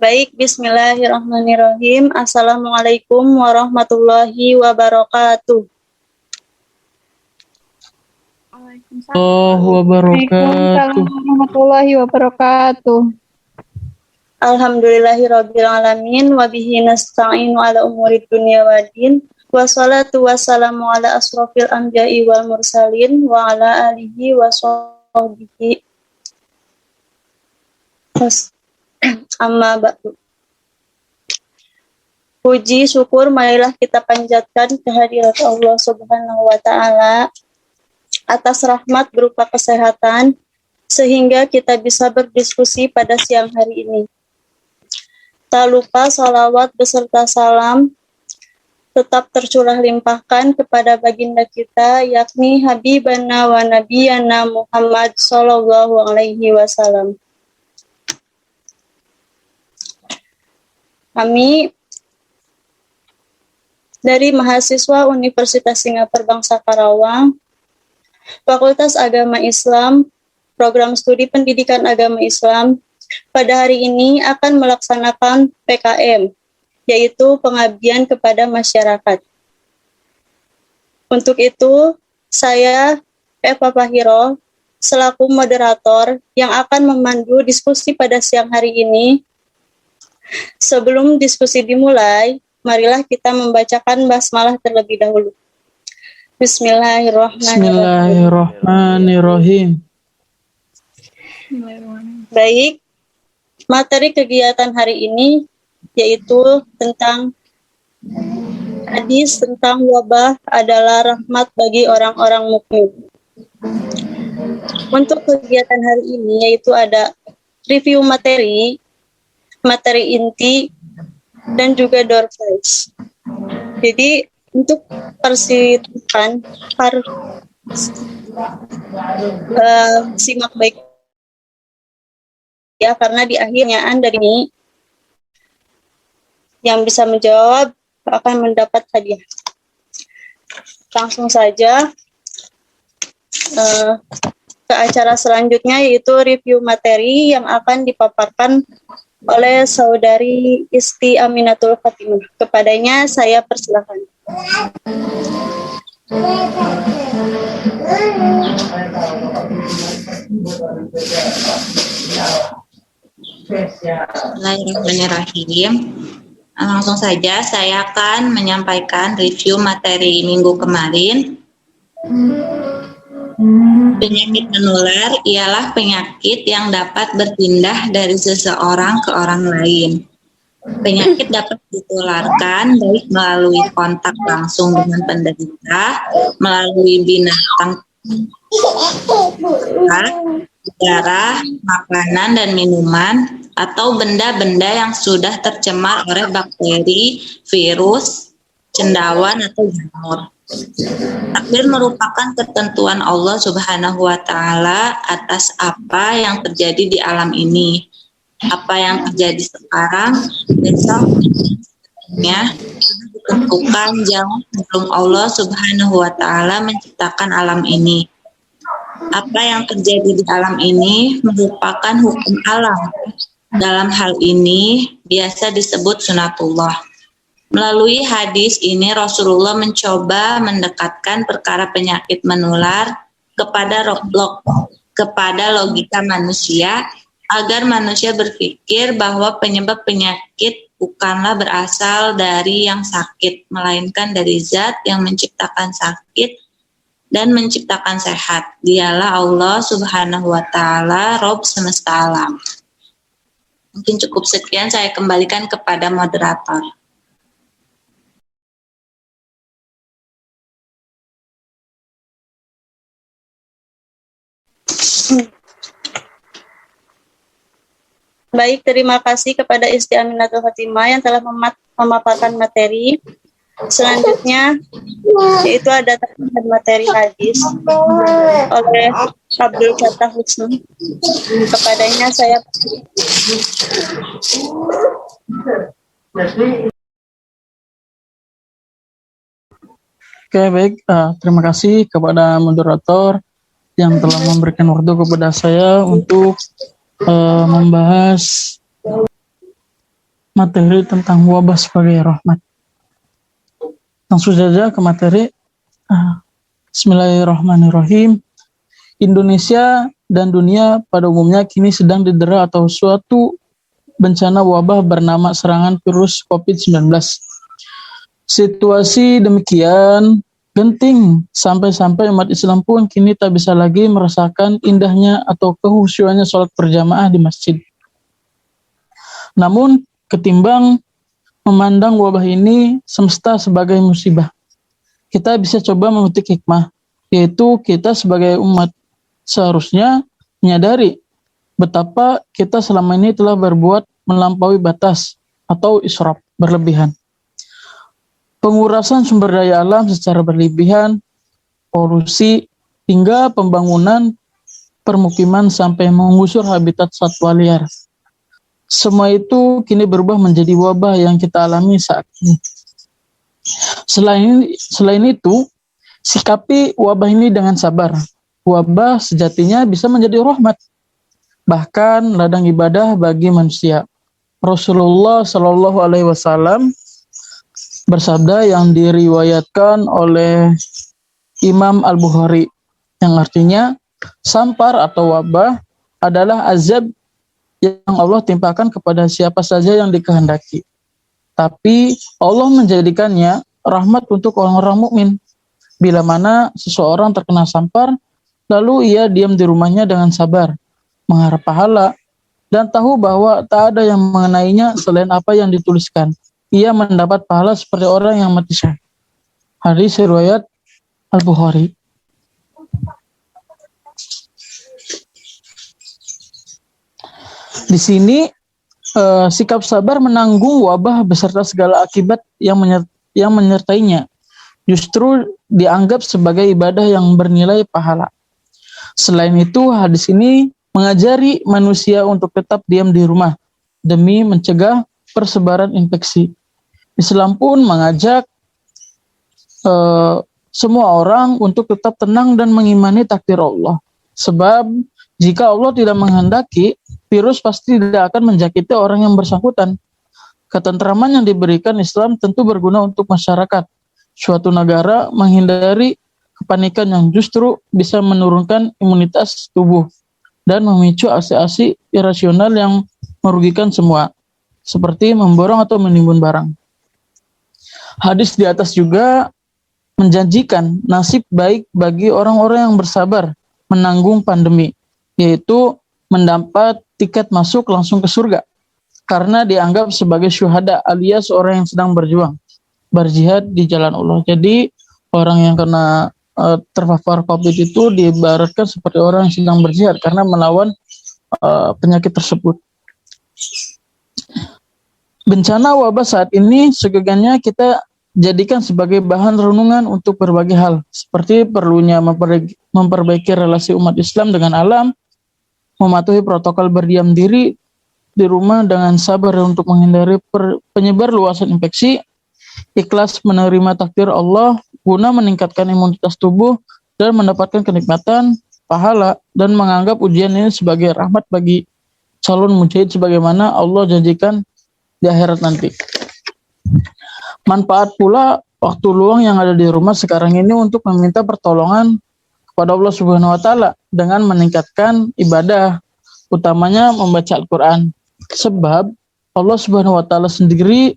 Baik, bismillahirrahmanirrahim. Assalamualaikum warahmatullahi wabarakatuh. Waalaikumsalam warahmatullahi wabarakatuh. Alhamdulillahirabbil alamin wa bihi nasta'inu ala umurid dunya waddin. Wassalatu wassalamu ala asrofil anbiya'i wal mursalin wa ala alihi wa sahbihi. Amma ba'du. Puji syukur marilah kita panjatkan kehadirat Allah Subhanahu wa taala atas rahmat berupa kesehatan sehingga kita bisa berdiskusi pada siang hari ini. Tak lupa salawat beserta salam tetap tercurah limpahkan kepada baginda kita yakni Habibana wa Nabiyana Muhammad sallallahu alaihi wasallam. Kami dari mahasiswa Universitas Singapura Bangsa Karawang, Fakultas Agama Islam, Program Studi Pendidikan Agama Islam, pada hari ini akan melaksanakan PKM, yaitu pengabdian kepada masyarakat. Untuk itu, saya, Eva Fahiro, selaku moderator yang akan memandu diskusi pada siang hari ini. Sebelum diskusi dimulai, marilah kita membacakan basmalah terlebih dahulu. Bismillahirrahmanirrahim. Baik, materi kegiatan hari ini yaitu tentang hadis tentang wabah adalah rahmat bagi orang-orang mukmin. Untuk kegiatan hari ini yaitu ada review materi inti, dan juga door prize. Jadi untuk persiapan harus simak baik ya, karena di akhirnya dari ini yang bisa menjawab akan mendapat hadiah. Langsung saja ke acara selanjutnya yaitu review materi yang akan dipaparkan oleh saudari Isti Aminatul Fatimah. Kepadanya saya persilakan. Bismillahirrahmanirrahim. Langsung saja saya akan menyampaikan review materi minggu kemarin. Penyakit menular ialah penyakit yang dapat berpindah dari seseorang ke orang lain. Penyakit dapat ditularkan baik melalui kontak langsung dengan penderita, melalui binatang, darah, makanan dan minuman, atau benda-benda yang sudah tercemar oleh bakteri, virus, cendawan atau jamur. Takdir merupakan ketentuan Allah Subhanahu wa taala atas apa yang terjadi di alam ini. Apa yang terjadi sekarang, besok sudah ditentukan jauh sebelum Allah Subhanahu wa taala menciptakan alam ini. Apa yang terjadi di alam ini merupakan hukum alam. Dalam hal ini biasa disebut sunatullah. Melalui hadis ini Rasulullah mencoba mendekatkan perkara penyakit menular kepada logika manusia agar manusia berpikir bahwa penyebab penyakit bukanlah berasal dari yang sakit, melainkan dari zat yang menciptakan sakit dan menciptakan sehat. Dialah Allah Subhanahu wa taala, Rabb semesta alam. Mungkin cukup sekian, saya kembalikan kepada moderator. Baik, terima kasih kepada Isti Aminatul Fatimah yang telah memaparkan materi. Selanjutnya yaitu ada tambahan materi hadis oleh Abdul Fattah Husni. Kepadanya saya Oke, baik. Terima kasih kepada moderator yang telah memberikan waktu kepada saya untuk membahas materi tentang wabah sebagai rahmat. Langsung saja ke materi. Bismillahirrahmanirrahim. Indonesia dan dunia pada umumnya kini sedang didera atau suatu bencana wabah bernama serangan virus COVID-19. Situasi demikian genting sampai-sampai umat Islam pun kini tak bisa lagi merasakan indahnya atau kehusyuannya sholat berjamaah di masjid. Namun ketimbang memandang wabah ini semesta sebagai musibah, kita bisa coba memetik hikmah, yaitu kita sebagai umat seharusnya menyadari betapa kita selama ini telah berbuat melampaui batas atau israf, berlebihan. Pengurasan sumber daya alam secara berlebihan, polusi, hingga pembangunan permukiman sampai mengusur habitat satwa liar. Semua itu kini berubah menjadi wabah yang kita alami saat ini. Selain itu, sikapi wabah ini dengan sabar. Wabah sejatinya bisa menjadi rahmat, bahkan ladang ibadah bagi manusia. Rasulullah Shallallahu Alaihi Wasallam bersabda yang diriwayatkan oleh Imam Al-Bukhari, yang artinya sampar atau wabah adalah azab yang Allah timpakan kepada siapa saja yang dikehendaki. Tapi Allah menjadikannya rahmat untuk orang-orang mukmin. Bila mana seseorang terkena sampar, lalu ia diam di rumahnya dengan sabar, mengharap pahala, dan tahu bahwa tak ada yang mengenainya selain apa yang dituliskan. Ia mendapat pahala seperti orang yang mati syahid. Hadis riwayat Al-Bukhari. Di sini sikap sabar menanggung wabah beserta segala akibat yang menyertainya justru dianggap sebagai ibadah yang bernilai pahala. Selain itu, hadis ini mengajari manusia untuk tetap diam di rumah demi mencegah persebaran infeksi. Islam pun mengajak semua orang untuk tetap tenang dan mengimani takdir Allah. Sebab jika Allah tidak menghendaki, virus pasti tidak akan menjakiti orang yang bersangkutan. Ketentraman yang diberikan Islam tentu berguna untuk masyarakat suatu negara menghindari kepanikan yang justru bisa menurunkan imunitas tubuh dan memicu aksi-aksi irasional yang merugikan semua, seperti memborong atau menimbun barang. Hadis di atas juga menjanjikan nasib baik bagi orang-orang yang bersabar menanggung pandemi, yaitu mendapat tiket masuk langsung ke surga, karena dianggap sebagai syuhada alias orang yang sedang berjuang, berjihad di jalan Allah. Jadi orang yang kena terpapar COVID itu diibaratkan seperti orang yang sedang berjihad karena melawan penyakit tersebut. Bencana wabah saat ini segengganya kita jadikan sebagai bahan renungan untuk berbagai hal, seperti perlunya memperbaiki relasi umat Islam dengan alam, mematuhi protokol berdiam diri di rumah dengan sabar untuk menghindari penyebar luasan infeksi, ikhlas menerima takdir Allah guna meningkatkan imunitas tubuh dan mendapatkan kenikmatan, pahala, dan menganggap ujian ini sebagai rahmat bagi calon mujahid sebagaimana Allah janjikan di akhirat nanti. Manfaat pula waktu luang yang ada di rumah sekarang ini untuk meminta pertolongan kepada Allah Subhanahu wa taala dengan meningkatkan ibadah, utamanya membaca Al-Qur'an. Sebab Allah Subhanahu wa taala sendiri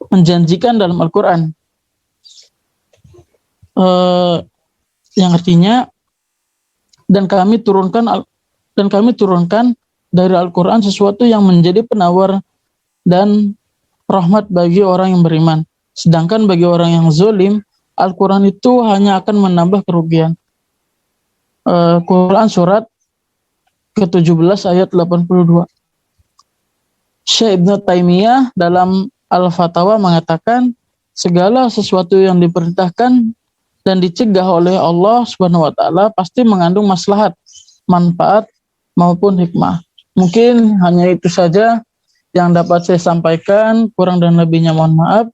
menjanjikan dalam Al-Qur'an yang artinya dan kami turunkan dari Al-Qur'an sesuatu yang menjadi penawar dan rahmat bagi orang yang beriman. Sedangkan bagi orang yang zalim, Al-Quran itu hanya akan menambah kerugian. Quran surat ke-17 ayat 82. Syekh Ibnu Taimiyah dalam Al-Fatawa mengatakan, segala sesuatu yang diperintahkan dan dicegah oleh Allah Subhanahu wa taala pasti mengandung maslahat, manfaat maupun hikmah. Mungkin hanya itu saja yang dapat saya sampaikan, kurang dan lebihnya mohon maaf.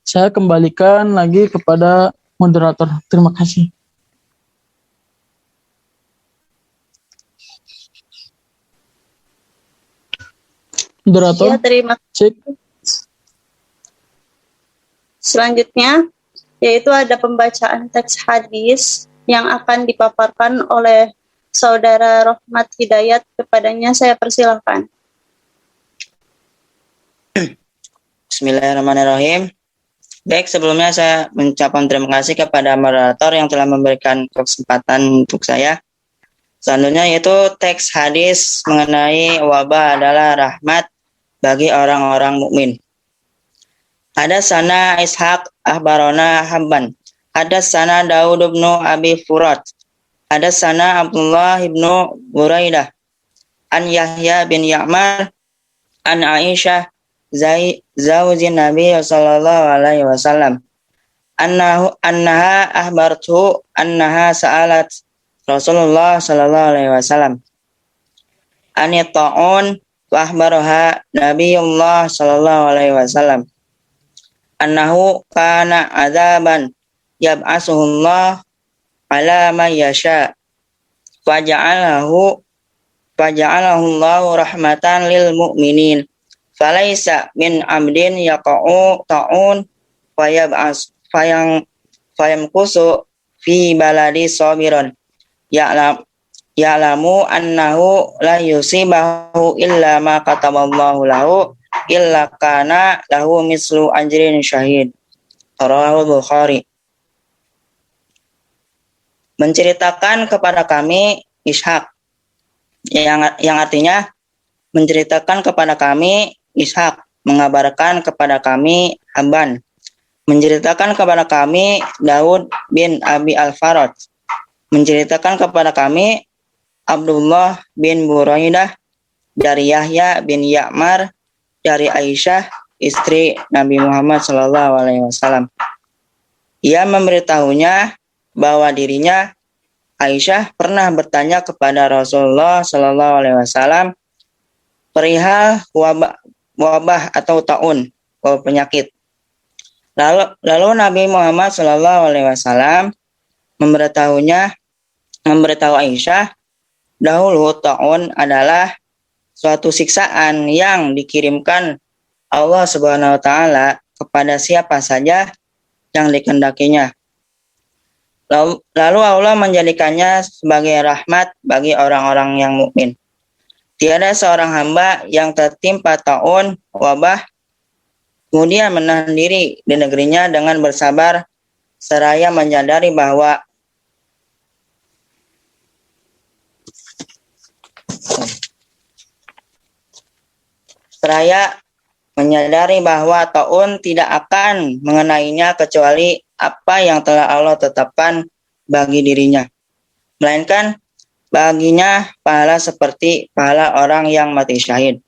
Saya kembalikan lagi kepada moderator. Terima kasih. Moderator. Ya, terima Cek. Selanjutnya, yaitu ada pembacaan teks hadis yang akan dipaparkan oleh Saudara Rohmat Hidayat. Kepadanya saya persilahkan. Bismillahirrahmanirrahim. Baik, sebelumnya saya mengucapkan terima kasih kepada moderator yang telah memberikan kesempatan untuk saya. Selanjutnya yaitu teks hadis mengenai wabah adalah rahmat bagi orang-orang mukmin. Hadatsana Ishaq akhbarana Habban. Hadatsana Daud bin Abi Furat. Hadatsana Abdullah bin Buraidah. An Yahya bin Ya'mar an Aisyah zaujin Nabi sallallahu alaihi wasallam. Annaha ahbartu annaha sa'alat Rasulullah sallallahu alaihi wasallam ani ta'un wa ahbaraha Nabiullah sallallahu alaihi wasallam annahu kana adzaban yab'asuhullah ala man yasha faja'alahu Allahu rahmatan lil mu'minin falaisa min amdin yaqa'u ta'un fayamkusu fi baladi sabiran ya'lamu annahu la yusibahu illa ma kataballahu lahu illa kana lahu mislu ajrin syahid. Rawahu Bukhari. Menceritakan kepada kami Ishaq, yang artinya menceritakan kepada kami Ishaq, mengabarkan kepada kami Habban, menceritakan kepada kami Daud bin Abi Al-Farad, menceritakan kepada kami Abdullah bin Buraidah dari Yahya bin Ya'mar dari Aisyah istri Nabi Muhammad SAW. Ia memberitahunya bahwa dirinya Aisyah pernah bertanya kepada Rasulullah SAW perihal wabah atau taun, penyakit. Lalu Nabi Muhammad SAW memberitahu Aisyah, dahulu taun adalah suatu siksaan yang dikirimkan Allah Subhanahu wa taala kepada siapa saja yang dikehendakinya. Lalu Allah menjadikannya sebagai rahmat bagi orang-orang yang mukmin. Tiada seorang hamba yang tertimpa taun, wabah, kemudian menahan diri di negerinya dengan bersabar seraya menyadari bahwa taun tidak akan mengenainya kecuali apa yang telah Allah tetapkan bagi dirinya, melainkan baginya pahala seperti pahala orang yang mati syahid.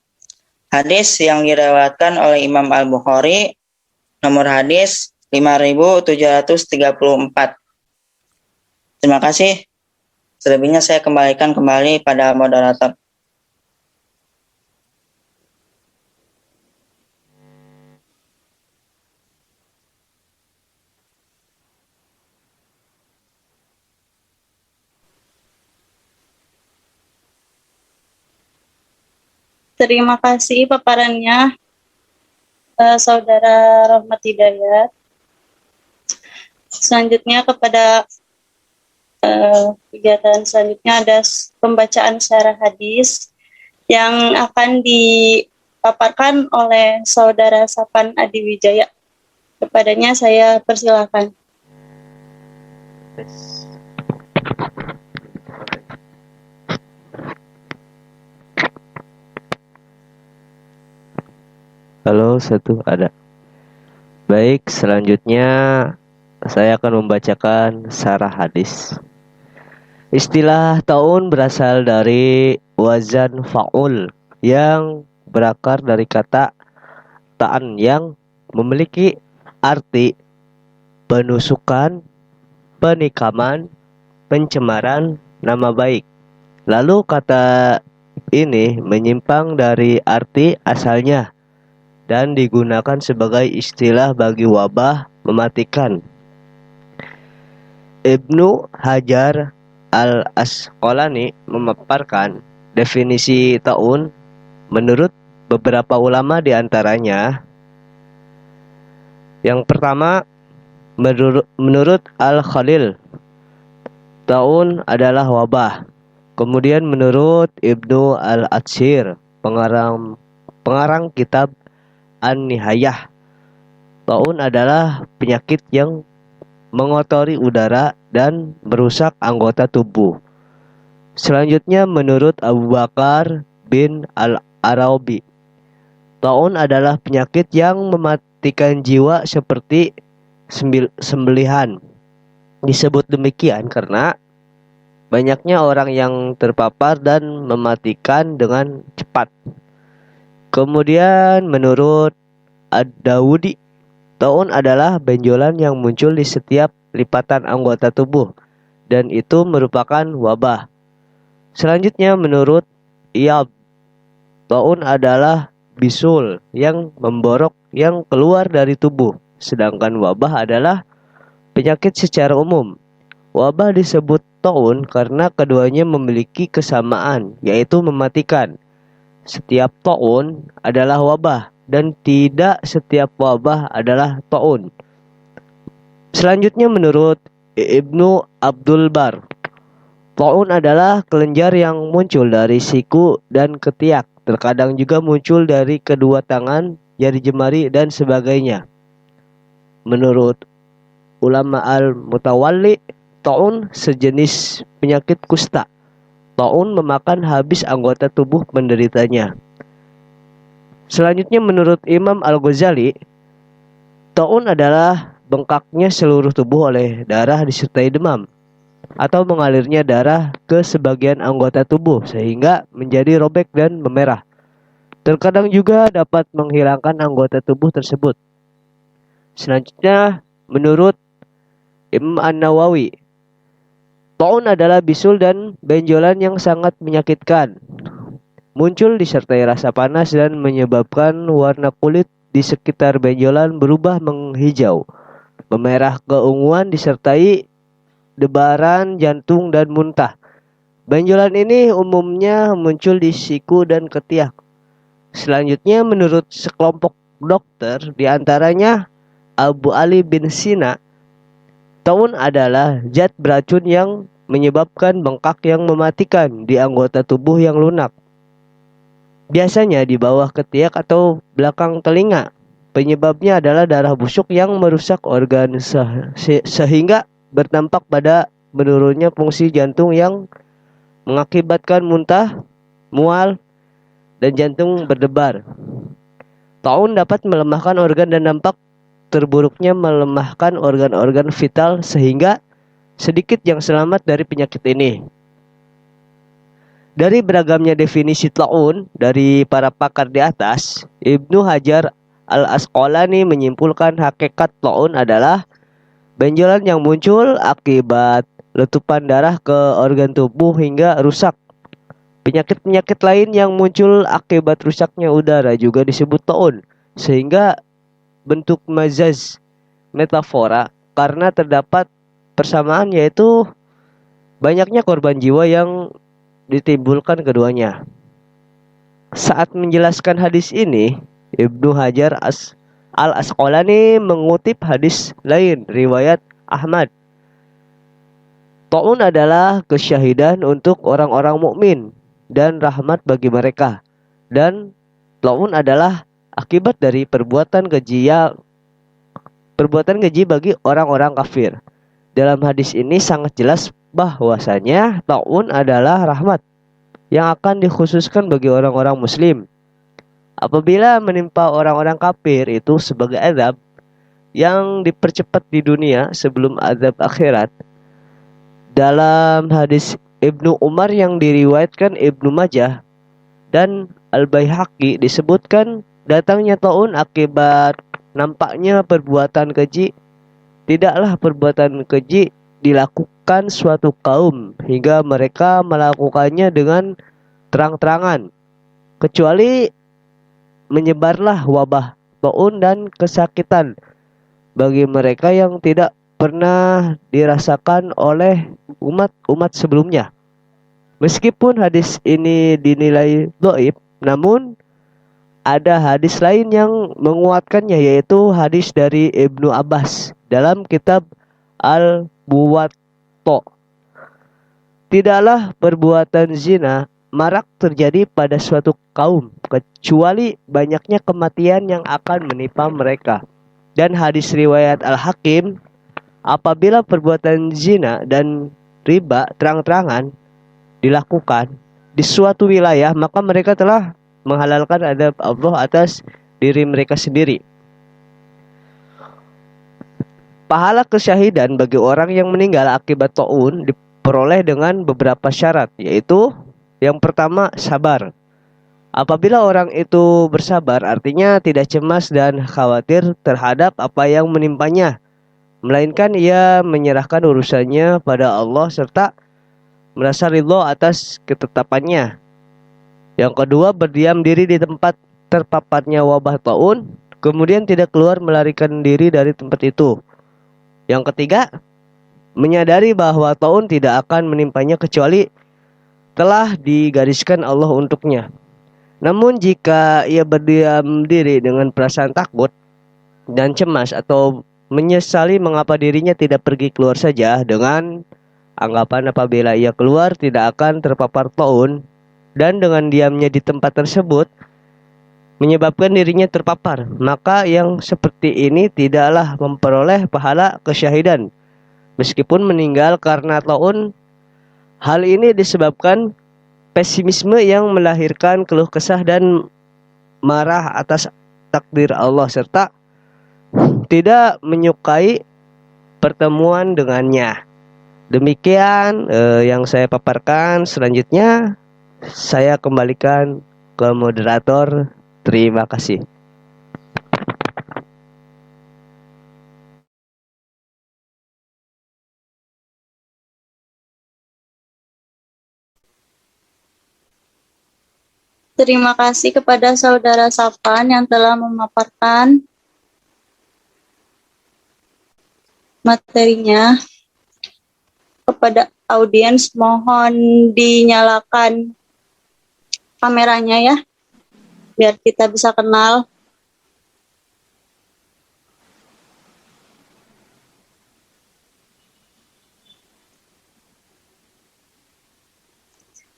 Hadis yang diriwayatkan oleh Imam Al-Bukhari, nomor hadis 5734. Terima kasih. Selebihnya saya kembalikan kembali pada moderator. Terima kasih paparannya Saudara Rohmat Hidayat. Selanjutnya kepada kegiatan selanjutnya ada pembacaan syarah hadis yang akan dipaparkan oleh Saudara Sapan Adiwijaya. Kepadanya saya persilakan. Halo, satu ada. Baik, selanjutnya saya akan membacakan syarah hadis. Istilah taun berasal dari wazan fa'ul yang berakar dari kata ta'an yang memiliki arti penusukan, penikaman, pencemaran nama baik. Lalu kata ini menyimpang dari arti asalnya dan digunakan sebagai istilah bagi wabah mematikan. Ibnu Hajar Al-Asqalani memaparkan definisi taun menurut beberapa ulama, di antaranya Yang pertama, menurut Al-Khalil, taun adalah wabah. Kemudian menurut Ibnu Al-Atsir, pengarang kitab An-Nihayah, taun adalah penyakit yang mengotori udara dan merusak anggota tubuh. Selanjutnya menurut Abu Bakar bin Al-Arabi, taun adalah penyakit yang mematikan jiwa seperti sembelihan. Disebut demikian karena banyaknya orang yang terpapar dan mematikan dengan cepat. Kemudian menurut Ad-Dawudi, taun adalah benjolan yang muncul di setiap lipatan anggota tubuh dan itu merupakan wabah. Selanjutnya menurut Iyab, taun adalah bisul yang memborok yang keluar dari tubuh, sedangkan wabah adalah penyakit secara umum. Wabah disebut taun karena keduanya memiliki kesamaan, yaitu mematikan. Setiap taun adalah wabah dan tidak setiap wabah adalah taun. Selanjutnya menurut Ibnu Abdul Bar, taun adalah kelenjar yang muncul dari siku dan ketiak. Terkadang juga muncul dari kedua tangan, jari jemari dan sebagainya. Menurut ulama al-Mutawalli, taun sejenis penyakit kusta. Taun memakan habis anggota tubuh penderitanya. Selanjutnya menurut Imam Al-Ghazali, taun adalah bengkaknya seluruh tubuh oleh darah disertai demam atau mengalirnya darah ke sebagian anggota tubuh sehingga menjadi robek dan memerah. Terkadang juga dapat menghilangkan anggota tubuh tersebut. Selanjutnya menurut Imam An-Nawawi, taun adalah bisul dan benjolan yang sangat menyakitkan. Muncul disertai rasa panas dan menyebabkan warna kulit di sekitar benjolan berubah menghijau, memerah keunguan disertai debaran jantung dan muntah. Benjolan ini umumnya muncul di siku dan ketiak. Selanjutnya menurut sekelompok dokter, diantaranya Abu Ali bin Sina, taun adalah zat beracun yang menyebabkan bengkak yang mematikan di anggota tubuh yang lunak. Biasanya di bawah ketiak atau belakang telinga. Penyebabnya adalah darah busuk yang merusak organ sehingga berdampak pada menurunnya fungsi jantung yang mengakibatkan muntah, mual, dan jantung berdebar. Taun dapat melemahkan organ dan dampak terburuknya melemahkan organ-organ vital sehingga sedikit yang selamat dari penyakit ini. Dari beragamnya definisi taun dari para pakar di atas, Ibnu Hajar Al-Asqalani menyimpulkan hakikat taun adalah benjolan yang muncul akibat letupan darah ke organ tubuh hingga rusak. Penyakit-penyakit lain yang muncul akibat rusaknya udara juga disebut taun, sehingga bentuk majaz metafora karena terdapat persamaan yaitu banyaknya korban jiwa yang ditimbulkan keduanya. Saat menjelaskan hadis ini, Ibnu Hajar Al-Asqalani mengutip hadis lain riwayat Ahmad. Taun adalah kesyahidan untuk orang-orang mukmin dan rahmat bagi mereka. Dan taun adalah akibat dari perbuatan keji bagi orang-orang kafir. Dalam hadis ini sangat jelas bahwasanya taun adalah rahmat yang akan dikhususkan bagi orang-orang muslim. Apabila menimpa orang-orang kafir itu sebagai azab yang dipercepat di dunia sebelum azab akhirat. Dalam hadis Ibnu Umar yang diriwayatkan Ibnu Majah dan Al-Baihaqi disebutkan datangnya taun akibat nampaknya perbuatan keji. Tidaklah perbuatan keji dilakukan suatu kaum hingga mereka melakukannya dengan terang-terangan, kecuali menyebarlah wabah, taun dan kesakitan bagi mereka yang tidak pernah dirasakan oleh umat sebelumnya. Meskipun hadis ini dinilai dhaif, namun ada hadis lain yang menguatkannya, yaitu hadis dari Ibnu Abbas dalam kitab Al-Muwatta. Tidaklah perbuatan zina marak terjadi pada suatu kaum kecuali banyaknya kematian yang akan menimpa mereka. Dan hadis riwayat Al-Hakim, apabila perbuatan zina dan riba terang-terangan dilakukan di suatu wilayah, maka mereka telah menghalalkan adab Allah atas diri mereka sendiri. Pahala kesyahidan bagi orang yang meninggal akibat taun diperoleh dengan beberapa syarat, yaitu yang pertama, sabar. Apabila orang itu bersabar, artinya tidak cemas dan khawatir terhadap apa yang menimpanya, melainkan ia menyerahkan urusannya pada Allah serta merasa ridho atas ketetapannya. Yang kedua, berdiam diri di tempat terpaparnya wabah taun, kemudian tidak keluar melarikan diri dari tempat itu. Yang ketiga, menyadari bahwa taun tidak akan menimpanya kecuali telah digariskan Allah untuknya. Namun jika ia berdiam diri dengan perasaan takut dan cemas atau menyesali mengapa dirinya tidak pergi keluar saja, dengan anggapan apabila ia keluar tidak akan terpapar taun, dan dengan diamnya di tempat tersebut menyebabkan dirinya terpapar, maka yang seperti ini tidaklah memperoleh pahala kesyahidan meskipun meninggal karena taun. Hal ini disebabkan pesimisme yang melahirkan keluh kesah dan marah atas takdir Allah serta tidak menyukai pertemuan dengannya. Demikian yang saya paparkan. Selanjutnya saya kembalikan ke moderator. Terima kasih. Terima kasih kepada Saudara Sapan yang telah memaparkan materinya. Kepada audiens, mohon dinyalakan kameranya ya, biar kita bisa kenal.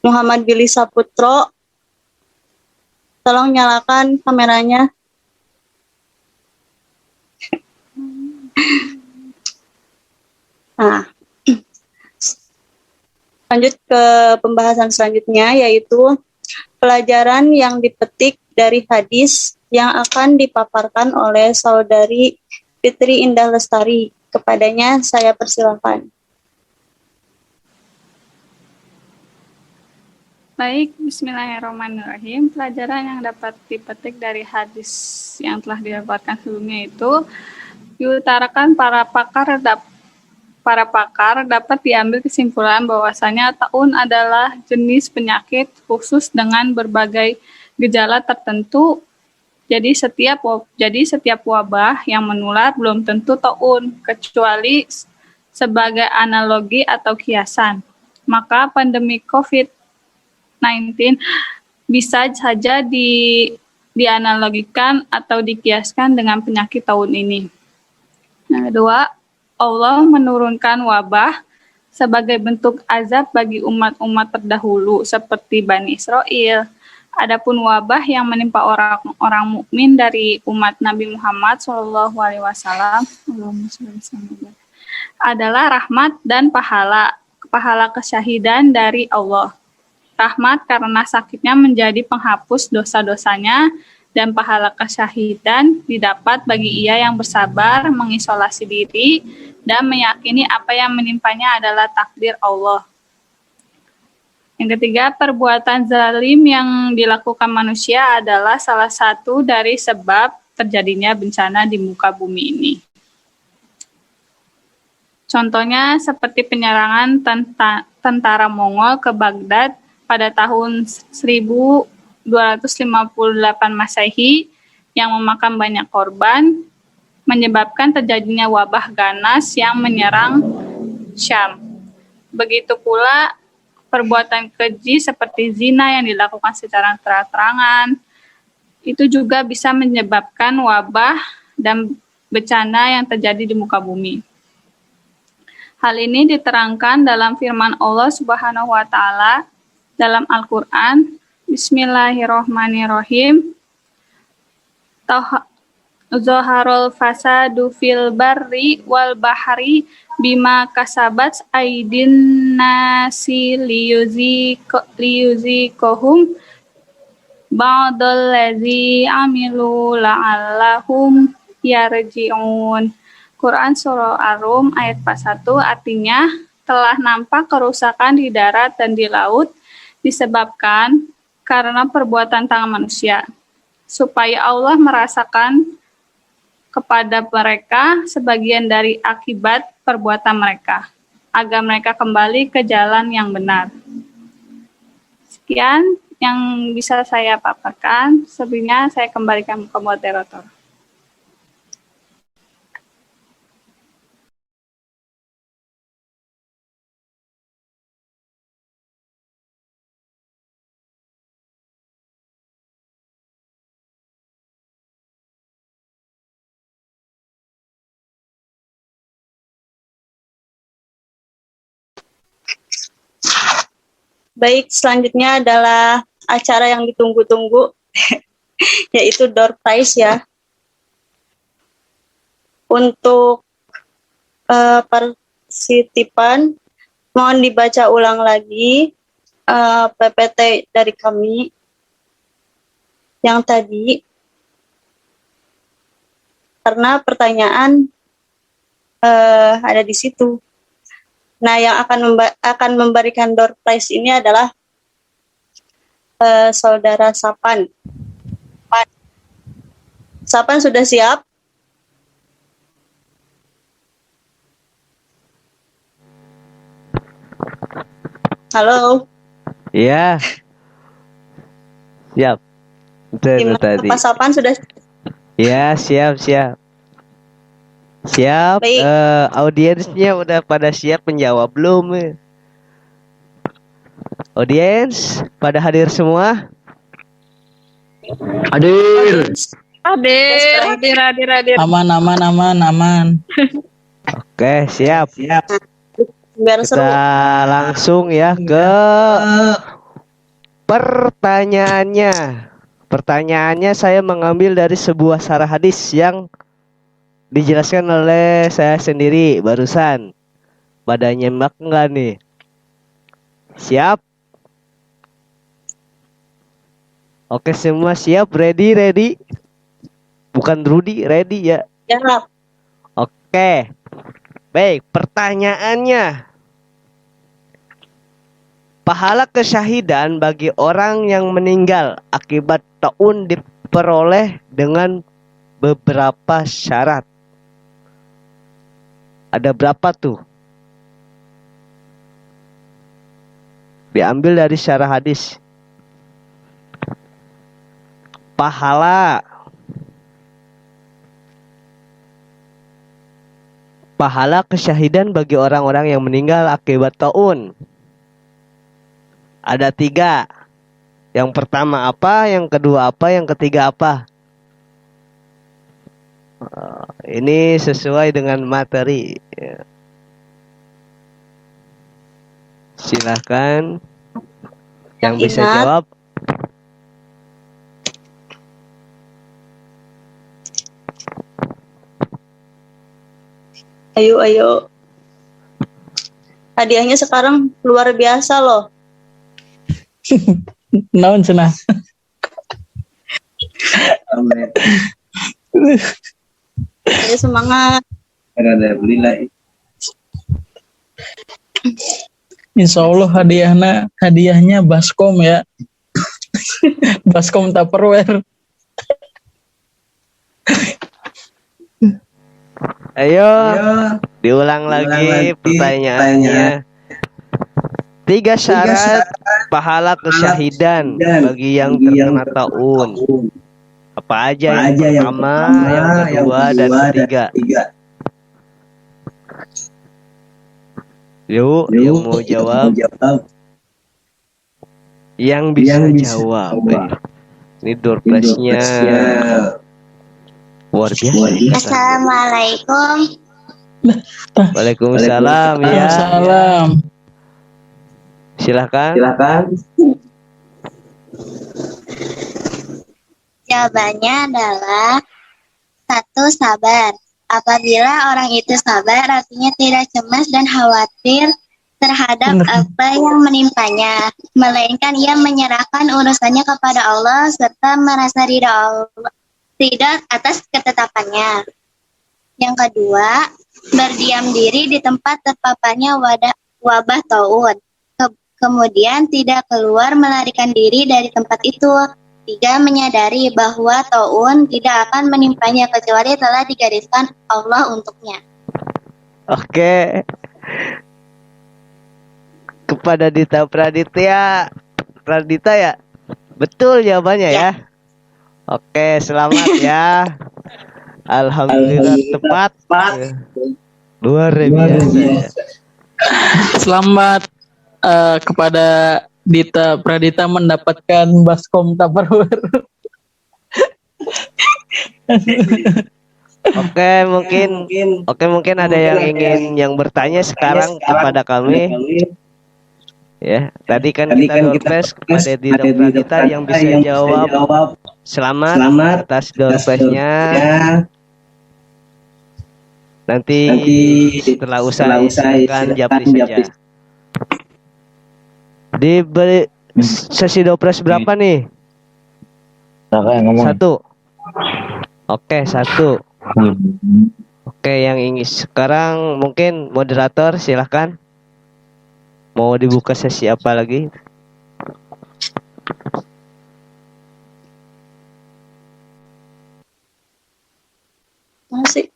Muhammad Billy Saputro, tolong nyalakan kameranya. Nah, lanjut ke pembahasan selanjutnya, yaitu pelajaran yang dipetik dari hadis yang akan dipaparkan oleh Saudari Fitri Indah Lestari. Kepadanya saya persilakan. Baik, bismillahirrahmanirrahim. Pelajaran yang dapat dipetik dari hadis yang telah diriwayatkan sebelumnya itu diutarakan para pakar dapat diambil kesimpulan bahwasanya taun adalah jenis penyakit khusus dengan berbagai gejala tertentu. Jadi setiap wabah yang menular belum tentu taun, kecuali sebagai analogi atau kiasan. Maka pandemi COVID-19 bisa saja dianalogikan atau dikiaskan dengan penyakit taun ini. Yang kedua, Allah menurunkan wabah sebagai bentuk azab bagi umat-umat terdahulu seperti Bani Israel. Adapun wabah yang menimpa orang-orang mukmin dari umat Nabi Muhammad SAW adalah rahmat dan pahala kesyahidan dari Allah. Rahmat karena sakitnya menjadi penghapus dosa-dosanya, dan pahala kesyahidan didapat bagi ia yang bersabar, mengisolasi diri, dan meyakini apa yang menimpanya adalah takdir Allah. Yang ketiga, perbuatan zalim yang dilakukan manusia adalah salah satu dari sebab terjadinya bencana di muka bumi ini. Contohnya seperti penyerangan tentara Mongol ke Baghdad pada tahun 1258 Masehi yang memakan banyak korban, menyebabkan terjadinya wabah ganas yang menyerang Syam. Begitu pula perbuatan keji seperti zina yang dilakukan secara terang-terangan, itu juga bisa menyebabkan wabah dan bencana yang terjadi di muka bumi. Hal ini diterangkan dalam firman Allah Subhanahu wa taala dalam Al-Qur'an, Bismillahirrahmanirrahim. Zaharul fasadu fil barri wal bahri bima kasabat aidin nasi liyuzikohum ba'dal ladzi amilu la'allahum yarji'un. Quran Surah Ar-Rum ayat 41 artinya telah nampak kerusakan di darat dan di laut disebabkan karena perbuatan tangan manusia, supaya Allah merasakan kepada mereka sebagian dari akibat perbuatan mereka, agar mereka kembali ke jalan yang benar. Sekian yang bisa saya paparkan. Sebelumnya saya kembalikan ke moderator. Baik, selanjutnya adalah acara yang ditunggu-tunggu, yaitu door prize ya. Untuk partisipan, mohon dibaca ulang lagi PPT dari kami yang tadi, karena pertanyaan ada di situ. Nah, yang akan memberikan door prize ini adalah Saudara Sapan. Sapan sudah siap? Halo. Iya. Siap. Itu Gimana tadi. Pak Sapan sudah? Ya, siap. Siap. Baik. Audiensnya udah pada siap menjawab belum? Audiens pada hadir semua? Hadir. Hadir. Aman. Oke, siap. Biar seru. Kita langsung ya ke pertanyaannya. Pertanyaannya saya mengambil dari sebuah syarah hadis yang dijelaskan oleh saya sendiri barusan. Pada nyimak enggak nih? Siap? Oke, semua siap? Ready? Bukan Rudy, ready ya? Ya, Oke. Baik, pertanyaannya. Pahala kesyahidan bagi orang yang meninggal akibat taun diperoleh dengan beberapa syarat. Ada berapa tuh? Diambil dari syarah hadis. Pahala kesyahidan bagi orang-orang yang meninggal akibat taun. Ada 3. Yang pertama apa? Yang kedua apa? Yang ketiga apa? Ini sesuai dengan materi. Silahkan yang bisa ingat. jawab. Ayo. Hadiahnya sekarang luar biasa loh. Naon cenah? Ayo semangat. Insya Allah hadiahnya baskom ya. Baskom Tupperware. Ayo, diulang lagi pertanyaannya. 3 syarat pahala kesyahidan bagi yang terkena taun. Apa aja yang pertama, yang kedua, dan ketiga? Yuk, yang mau jawab. Yang bisa jawab. Ini door prize-nya luar biasa. Assalamualaikum. Waalaikumsalam ya. Salam. Silakan. Jawabannya adalah 1. Sabar. Apabila orang itu sabar, artinya tidak cemas dan khawatir terhadap apa yang menimpanya, melainkan ia menyerahkan urusannya kepada Allah serta merasa ridha atas ketetapannya. Yang kedua, berdiam diri di tempat terpaparnya wabah taun. Kemudian tidak keluar melarikan diri dari tempat itu. 3. Menyadari bahwa taun tidak akan menimpanya kecuali telah digariskan Allah untuknya. Oke. Kepada Dita Pradita ya. Betul jawabannya ya. Oke, selamat ya. Alhamdulillah tepat. Luar biasa ya. Selamat kepada Dita Pradita mendapatkan baskom Tupperware. Mungkin ada yang bertanya sekarang kepada kami. Ya, tadi kan kita door prize kepada Dita Pradita yang bisa jawab selamat atas door prize-nya. Nanti setelah usai silakan japri saja. Diberi sesi door prize berapa nih? 1. Oke, 1. Oke, yang ingin sekarang mungkin moderator silahkan. Mau dibuka sesi apa lagi? Masih.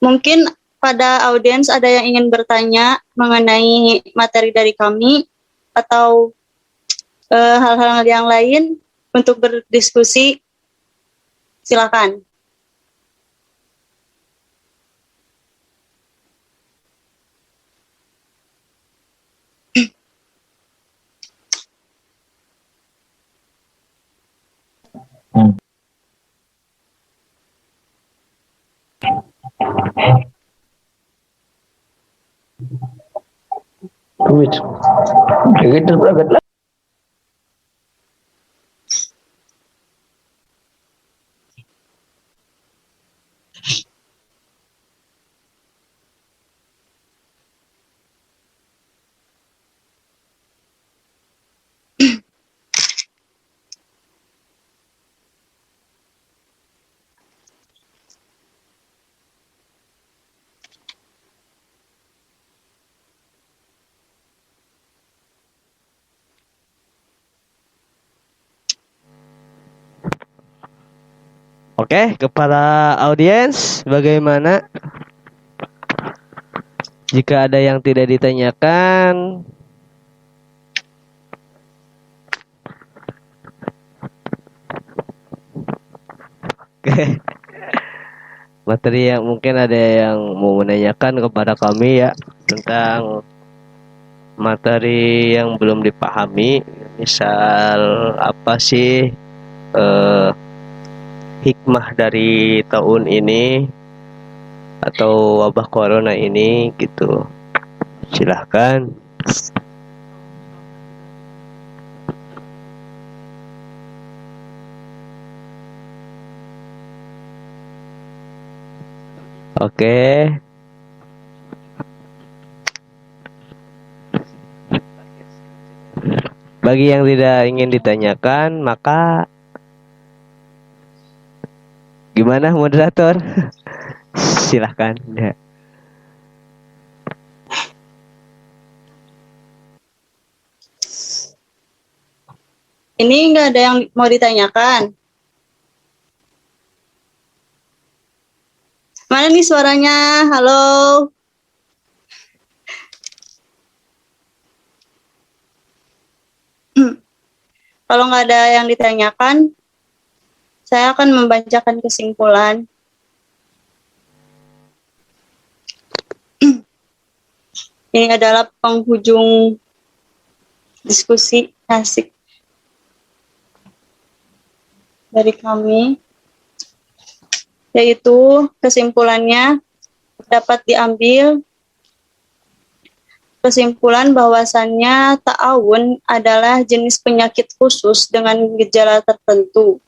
Mungkin pada audiens ada yang ingin bertanya mengenai materi dari kami atau hal-hal yang lain untuk berdiskusi, silakan. Oke, kepada audiens bagaimana? Jika ada yang tidak ditanyakan, oke. Materi yang mungkin ada yang mau menanyakan kepada kami ya tentang materi yang belum dipahami, misal apa sih hikmah dari tahun ini atau wabah corona ini gitu. Silahkan. Oke. Bagi yang tidak ingin ditanyakan, maka gimana moderator? Silahkan. Ya. Ini nggak ada yang mau ditanyakan. Mana nih suaranya? Halo. Kalau nggak ada yang ditanyakan, saya akan membacakan kesimpulan. Ini adalah penghujung diskusi asik. dari kami, yaitu kesimpulannya dapat diambil kesimpulan bahwasannya ta'awun adalah jenis penyakit khusus dengan gejala tertentu.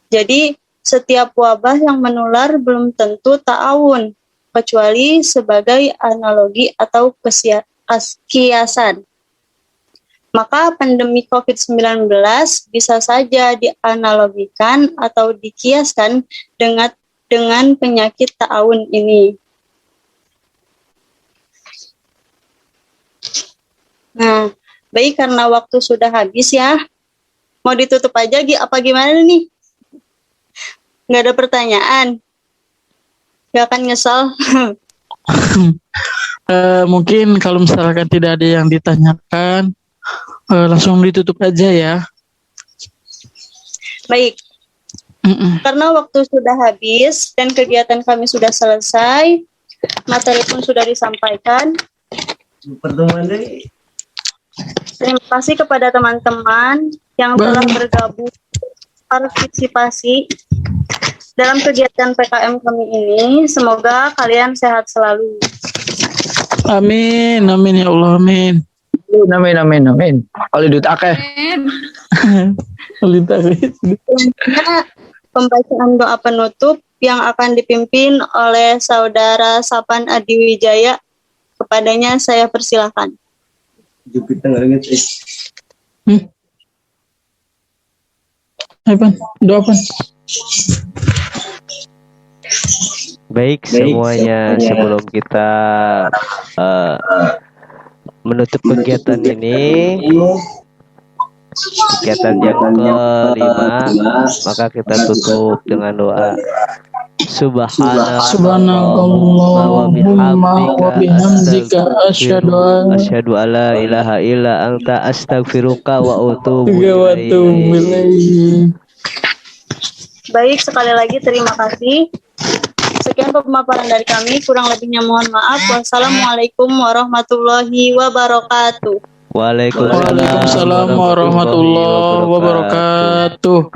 Jadi, setiap wabah yang menular belum tentu ta'awun, kecuali sebagai analogi atau kiasan. Maka pandemi COVID-19 bisa saja dianalogikan atau dikiaskan dengan penyakit ta'awun ini. Nah, baik, karena waktu sudah habis ya. Mau ditutup aja apa gimana nih? Nggak ada pertanyaan? Nggak akan nyesal? Mungkin kalau misalkan tidak ada yang ditanyakan, langsung ditutup aja ya. Baik. Karena waktu sudah habis dan kegiatan kami sudah selesai, materi pun sudah disampaikan. Pertemuan dari Terima kasih kepada teman-teman yang telah bergabung partisipasi dalam kegiatan PKM kami ini. Semoga kalian sehat selalu. Amin, amin ya Allah, amin. Amin. Oleh duit akeh. Selanjutnya, pembacaan doa penutup yang akan dipimpin oleh Saudara Sapan Adiwijaya. Kepadanya saya persilakan. Doa apa? Baik semuanya, sebelum kita menutup kegiatan ini, kegiatan yang kelima, maka kita tutup dengan doa. Subhanallahumma wa bihamdika asyhadu alla ilaha illa anta astaghfiruka wa atubu ilaik. Baik, sekali lagi terima kasih. Sekian pemaparan dari kami, kurang lebihnya mohon maaf. Wassalamualaikum warahmatullahi wabarakatuh. Waalaikumsalam warahmatullahi wabarakatuh.